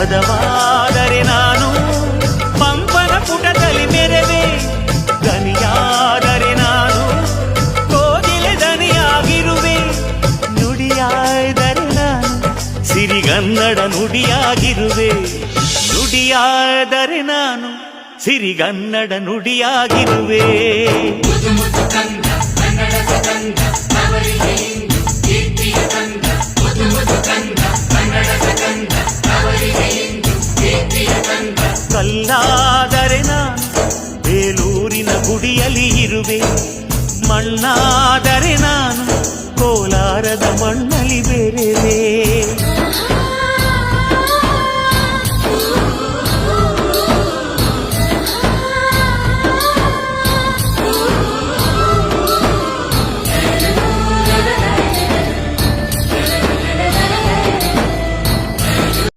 ಪದವಾದರೆ ನಾನು ಪಂಪನ ಪುಟದಲ್ಲಿ ಮೆರವೆ, ದನಿಯಾದರೆ ನಾನು ಕೋಗಿಲೆ ದನಿಯಾಗಿರುವೆ. ನುಡಿಯಾದರೆ ನಾನು ಸಿರಿಗನ್ನಡ ನುಡಿಯಾಗಿರುವೆ. ನುಡಿಯಾದರೆ ನಾನು ಸಿರಿಗನ್ನಡ ನುಡಿಯಾಗಿರುವೆ. ಕನ್ನಡ